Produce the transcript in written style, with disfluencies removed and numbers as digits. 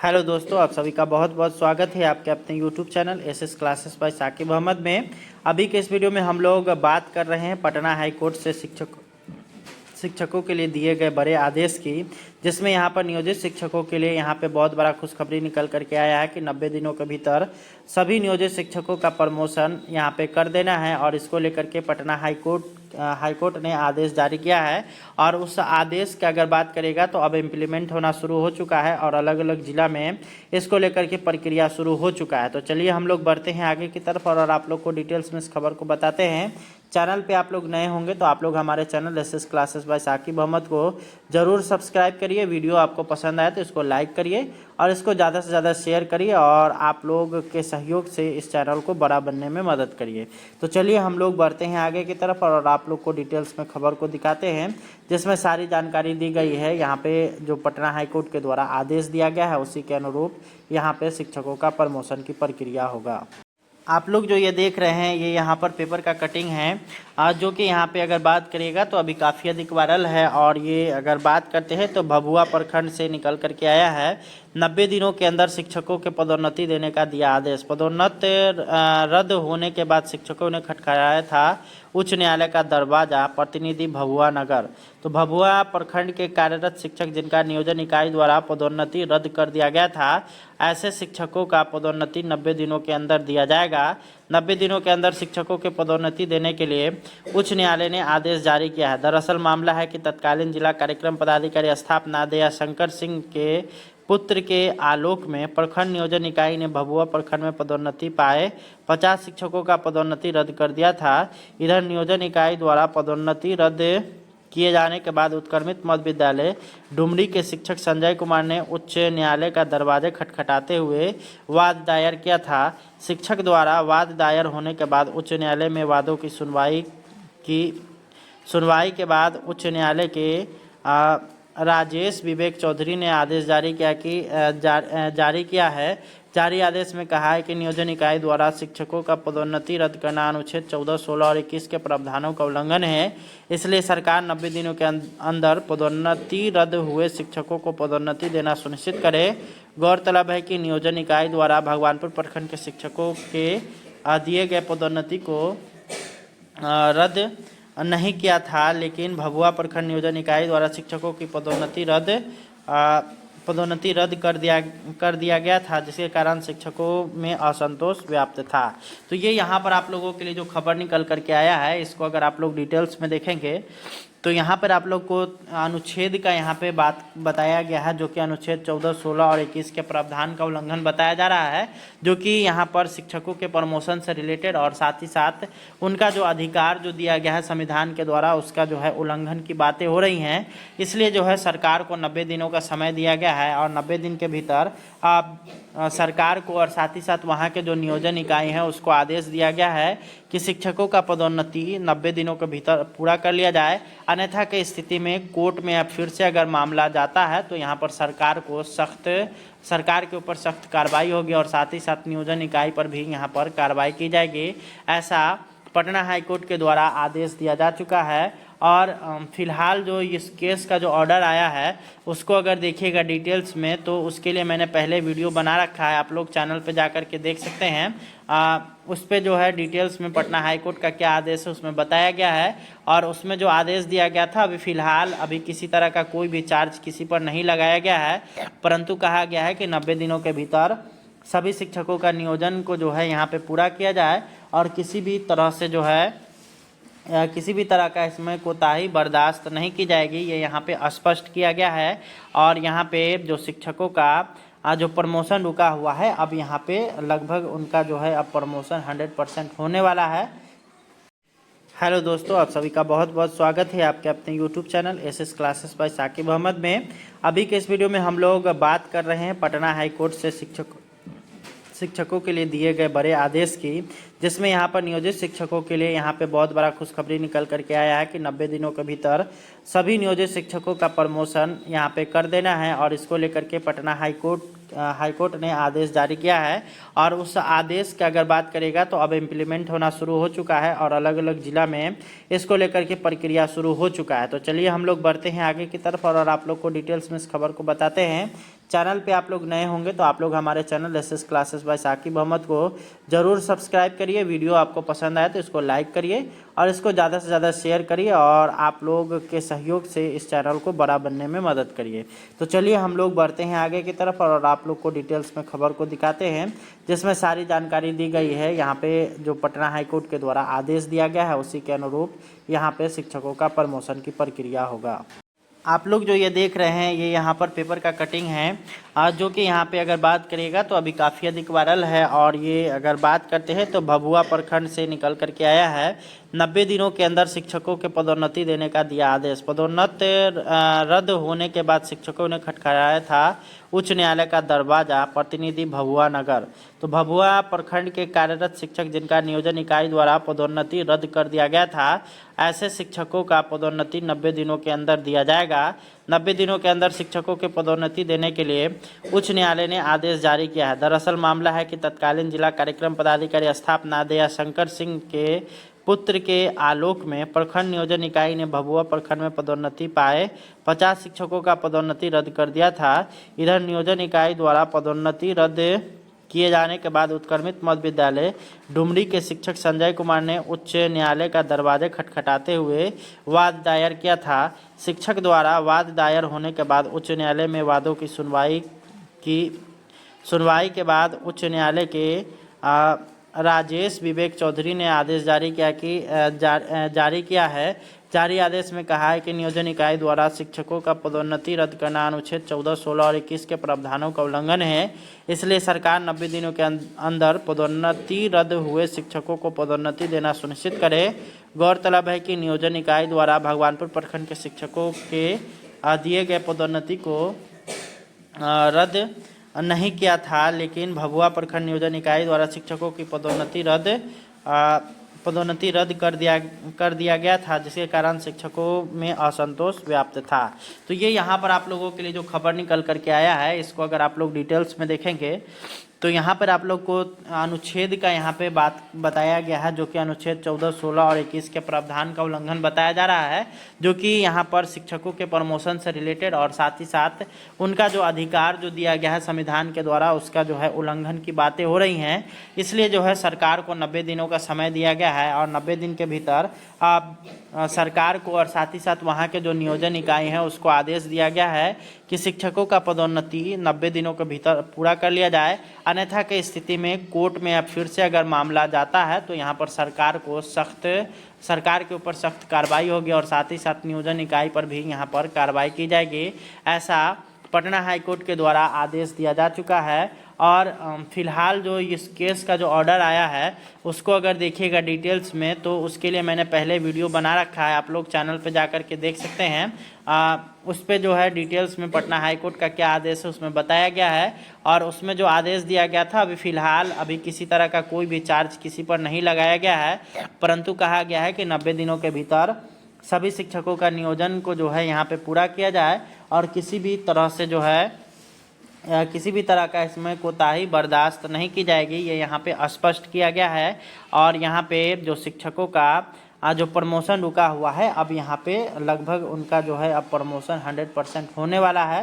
Hello दोस्तों, आप सभी का बहुत बहुत स्वागत है आपके अपने YouTube channel SS classes by Saqib Ahmed में। अभी के इस वीडियो में हम लोग बात कर रहे हैं पटना हाई कोर्ट से शिक्षकों के लिए दिए गए बड़े आदेश की, जिसमें यहाँ पर नियोजित शिक्षकों के लिए यहाँ पे बहुत बड़ा खुशखबरी निकल करके आया है कि 90 दिनों के भीतर सभी नियोजित शिक्षकों का प्रमोशन यहाँ पे कर देना है। और इसको लेकर के पटना हाई कोर्ट ने आदेश जारी किया है। और उस आदेश की अगर बात करेगा तो अब इम्प्लीमेंट होना शुरू हो चुका है और अलग अलग जिला में इसको लेकर के प्रक्रिया शुरू हो चुका है। तो चलिए हम लोग बढ़ते हैं आगे की तरफ और आप लोग को डिटेल्स में इस खबर को बताते हैं। चैनल पे आप लोग नए होंगे तो आप लोग हमारे channel SS classes by Saqib Ahmed को ज़रूर सब्सक्राइब करिए। वीडियो आपको पसंद आए तो इसको लाइक करिए और इसको ज़्यादा से ज़्यादा शेयर करिए और आप लोग के सहयोग से इस चैनल को बड़ा बनने में मदद करिए। तो चलिए हम लोग बढ़ते हैं आगे की तरफ और आप लोग को डिटेल्स में खबर को दिखाते हैं, जिसमें सारी जानकारी दी गई है। यहाँ पे जो पटना हाई कोर्ट के द्वारा आदेश दिया गया है उसी के अनुरूप यहाँ पे शिक्षकों का प्रमोशन की प्रक्रिया होगा। आप लोग जो ये देख रहे हैं ये यहाँ पर पेपर का कटिंग है, जो कि यहाँ पे अगर बात करिएगा तो अभी काफ़ी अधिक वायरल है। और ये अगर बात करते हैं तो भभुआ प्रखंड से निकल करके आया है। 90 दिनों के अंदर शिक्षकों के पदोन्नति देने का दिया आदेश। पदोन्नति रद्द होने के बाद शिक्षकों ने खटखटाया था उच्च न्यायालय का दरवाजा। प्रतिनिधि भभुआ नगर। तो भभुआ प्रखंड के कार्यरत शिक्षक जिनका नियोजन इकाई द्वारा पदोन्नति रद्द कर दिया गया था, ऐसे शिक्षकों का पदोन्नति 90 दिनों के अंदर दिया जाएगा। 90 दिनों के अंदर शिक्षकों के पदोन्नति देने के लिए उच्च न्यायालय ने आदेश जारी किया है। दरअसल मामला है कि तत्कालीन जिला कार्यक्रम पदाधिकारी स्थापना दया शंकर सिंह के पुत्र के आलोक में प्रखंड नियोजन इकाई ने भभुआ प्रखंड में पदोन्नति पाए 50 शिक्षकों का पदोन्नति रद्द कर दिया था। इधर नियोजन इकाई द्वारा पदोन्नति रद्द किए जाने के बाद उत्क्रमित मध्य विद्यालय डुमरी के शिक्षक संजय कुमार ने उच्च न्यायालय का दरवाजे खटखटाते हुए वाद दायर किया था। शिक्षक द्वारा वाद दायर होने के बाद उच्च न्यायालय में वादों की सुनवाई के बाद उच्च न्यायालय के राजेश विवेक चौधरी ने आदेश जारी किया है। जारी आदेश में कहा है कि नियोजन इकाई द्वारा शिक्षकों का पदोन्नति रद्द करना अनुच्छेद 14, 16 और 21 के प्रावधानों का उल्लंघन है। इसलिए सरकार 90 दिनों के अंदर पदोन्नति रद्द हुए शिक्षकों को पदोन्नति देना सुनिश्चित करे। गौरतलब है कि नियोजन इकाई द्वारा भगवानपुर प्रखंड के शिक्षकों के दिए गए पदोन्नति को रद्द नहीं किया था, लेकिन भभुआ प्रखंड नियोजन इकाई द्वारा शिक्षकों की पदोन्नति रद्द कर दिया गया था, जिसके कारण शिक्षकों में असंतोष व्याप्त था। तो ये यहाँ पर आप लोगों के लिए जो खबर निकल करके आया है, इसको अगर आप लोग डिटेल्स में देखेंगे तो यहाँ पर आप लोग को अनुच्छेद का यहाँ पे बात बताया गया है, जो कि अनुच्छेद 14, 16 और 21 के प्रावधान का उल्लंघन बताया जा रहा है, जो कि यहाँ पर शिक्षकों के प्रमोशन से रिलेटेड और साथ ही साथ उनका जो अधिकार जो दिया गया है संविधान के द्वारा उसका जो है उल्लंघन की बातें हो रही हैं। इसलिए जो है सरकार को 90 दिनों का समय दिया गया है और 90 दिन के भीतर सरकार को और साथ ही साथ वहाँ के जो नियोजन इकाई हैं उसको आदेश दिया गया है कि शिक्षकों का पदोन्नति 90 दिनों के भीतर पूरा कर लिया जाए। अन्यथा की स्थिति में कोर्ट में अब फिर से अगर मामला जाता है तो यहाँ पर सरकार के ऊपर सख्त कार्रवाई होगी और साथ ही साथ नियोजन इकाई पर भी यहाँ पर कार्रवाई की जाएगी। ऐसा पटना हाई कोर्ट के द्वारा आदेश दिया जा चुका है। और फिलहाल जो इस केस का जो ऑर्डर आया है उसको अगर देखिएगा डिटेल्स में तो उसके लिए मैंने पहले वीडियो बना रखा है, आप लोग चैनल पे जा कर के देख सकते हैं। उस पे जो है डिटेल्स में पटना हाई कोर्ट का क्या आदेश है उसमें बताया गया है। और उसमें जो आदेश दिया गया था अभी किसी तरह का कोई भी चार्ज किसी पर नहीं लगाया गया है, परंतु कहा गया है कि 90 दिनों के भीतर सभी शिक्षकों का नियोजन को जो है यहाँ पे पूरा किया जाए और किसी भी तरह का इसमें कोताही बर्दाश्त नहीं की जाएगी, ये यहाँ पे स्पष्ट किया गया है। और यहाँ पे जो शिक्षकों का जो प्रमोशन रुका हुआ है अब यहाँ पे लगभग उनका जो है अब प्रमोशन 100% होने वाला है। हेलो दोस्तों, आप सभी का बहुत बहुत स्वागत है आपके अपने YouTube channel SS classes by Saqib Ahmed में। अभी के इस वीडियो में हम लोग बात कर रहे हैं पटना हाई कोर्ट से शिक्षकों के लिए दिए गए बड़े आदेश की, जिसमें यहाँ पर नियोजित शिक्षकों के लिए यहाँ पे बहुत बड़ा खुशखबरी निकल करके आया है कि 90 दिनों के भीतर सभी नियोजित शिक्षकों का प्रमोशन यहाँ पे कर देना है। और इसको लेकर के पटना हाईकोर्ट ने आदेश जारी किया है और उस आदेश की अगर बात करेगा तो अब इम्प्लीमेंट होना शुरू हो चुका है और अलग अलग जिला में इसको लेकर के प्रक्रिया शुरू हो चुका है। तो चलिए हम लोग बढ़ते हैं आगे की तरफ और आप लोग को डिटेल्स में इस खबर को बताते हैं। चैनल पे आप लोग नए होंगे तो आप लोग हमारे channel SS classes by Saqib Ahmed को ज़रूर सब्सक्राइब करिए। वीडियो आपको पसंद आए तो इसको लाइक करिए और इसको ज़्यादा से ज़्यादा शेयर करिए और आप लोग के सहयोग से इस चैनल को बड़ा बनने में मदद करिए। तो चलिए हम लोग बढ़ते हैं आगे की तरफ और आप लोग को डिटेल्स में खबर को दिखाते हैं जिसमें सारी जानकारी दी गई है। यहाँ पे जो पटना हाईकोर्ट के द्वारा आदेश दिया गया है उसी के अनुरूप यहाँ पे शिक्षकों का प्रमोशन की प्रक्रिया होगा। आप लोग जो ये देख रहे हैं ये यहाँ पर पेपर का कटिंग है जो कि यहाँ पे अगर बात करिएगा तो अभी काफ़ी अधिक वायरल है। और ये अगर बात करते हैं तो भभुआ प्रखंड से निकल करके आया है। 90 दिनों के अंदर शिक्षकों के पदोन्नति देने का दिया आदेश। पदोन्नति रद्द होने के बाद शिक्षकों ने खटखटाया था उच्च न्यायालय का दरवाजा। प्रतिनिधि भभुआ नगर। तो भभुआ प्रखंड के कार्यरत शिक्षक जिनका नियोजन इकाई द्वारा पदोन्नति रद्द कर दिया गया था, ऐसे शिक्षकों का पदोन्नति 90 दिनों के अंदर दिया जाएगा। 90 दिनों के अंदर शिक्षकों के पदोन्नति देने के लिए उच्च न्यायालय ने आदेश जारी किया है। दरअसल मामला है कि तत्कालीन जिला कार्यक्रम पदाधिकारी स्थापना दया शंकर सिंह के पुत्र के आलोक में प्रखंड नियोजन इकाई ने भभुआ प्रखंड में पदोन्नति पाए 50 शिक्षकों का पदोन्नति रद्द कर दिया था। इधर नियोजन इकाई द्वारा पदोन्नति रद्द किए जाने के बाद उत्क्रमित मध्य विद्यालय डुमरी के शिक्षक संजय कुमार ने उच्च न्यायालय का दरवाजे खटखटाते हुए वाद दायर किया था। शिक्षक द्वारा वाद दायर होने के बाद उच्च न्यायालय में वादों की सुनवाई के बाद उच्च न्यायालय के राजेश विवेक चौधरी ने आदेश जारी किया है। जारी आदेश में कहा है कि नियोजन इकाई द्वारा शिक्षकों का पदोन्नति रद्द करना अनुच्छेद 14, 16 और 21 के प्रावधानों का उल्लंघन है। इसलिए सरकार 90 दिनों के अंदर पदोन्नति रद्द हुए शिक्षकों को पदोन्नति देना सुनिश्चित करे। गौरतलब है कि नियोजन इकाई द्वारा भगवानपुर प्रखंड के शिक्षकों के दिए गए पदोन्नति को रद्द नहीं किया था, लेकिन भभुआ प्रखंड नियोजन इकाई द्वारा शिक्षकों की पदोन्नति रद्द कर दिया गया था, जिसके कारण शिक्षकों में असंतोष व्याप्त था। तो ये यहाँ पर आप लोगों के लिए जो खबर निकल करके आया है इसको अगर आप लोग डिटेल्स में देखेंगे तो यहाँ पर आप लोग को अनुच्छेद का यहाँ पे बात बताया गया है जो कि अनुच्छेद 14, 16 और 21 के प्रावधान का उल्लंघन बताया जा रहा है, जो कि यहाँ पर शिक्षकों के प्रमोशन से रिलेटेड और साथ ही साथ उनका जो अधिकार जो दिया गया है संविधान के द्वारा उसका जो है उल्लंघन की बातें हो रही हैं। इसलिए जो है सरकार को 90 दिनों का समय दिया गया है और 90 दिन के भीतर सरकार को और साथ ही साथ वहाँ के जो नियोजन इकाई हैं उसको आदेश दिया गया है कि शिक्षकों का पदोन्नति 90 दिनों के भीतर पूरा कर लिया जाए। अन्यथा की स्थिति में कोर्ट में अब फिर से अगर मामला जाता है तो यहाँ पर सरकार के ऊपर सख्त कार्रवाई होगी और साथ ही साथ नियोजन इकाई पर भी यहाँ पर कार्रवाई की जाएगी। ऐसा पटना हाईकोर्ट के द्वारा आदेश दिया जा चुका है। और फिलहाल जो इस केस का जो ऑर्डर आया है उसको अगर देखिएगा डिटेल्स में तो उसके लिए मैंने पहले वीडियो बना रखा है, आप लोग चैनल पे जा कर के देख सकते हैं। उस पे जो है डिटेल्स में पटना हाईकोर्ट का क्या आदेश है उसमें बताया गया है और उसमें जो आदेश दिया गया था अभी किसी तरह का कोई भी चार्ज किसी पर नहीं लगाया गया है, परंतु कहा गया है कि 90 दिनों के भीतर सभी शिक्षकों का नियोजन को जो है यहाँ पे पूरा किया जाए और किसी भी तरह का इसमें कोताही बर्दाश्त नहीं की जाएगी, ये यहाँ पे स्पष्ट किया गया है। और यहाँ पे जो शिक्षकों का जो प्रमोशन रुका हुआ है अब यहाँ पे लगभग उनका जो है अब प्रमोशन 100% होने वाला है।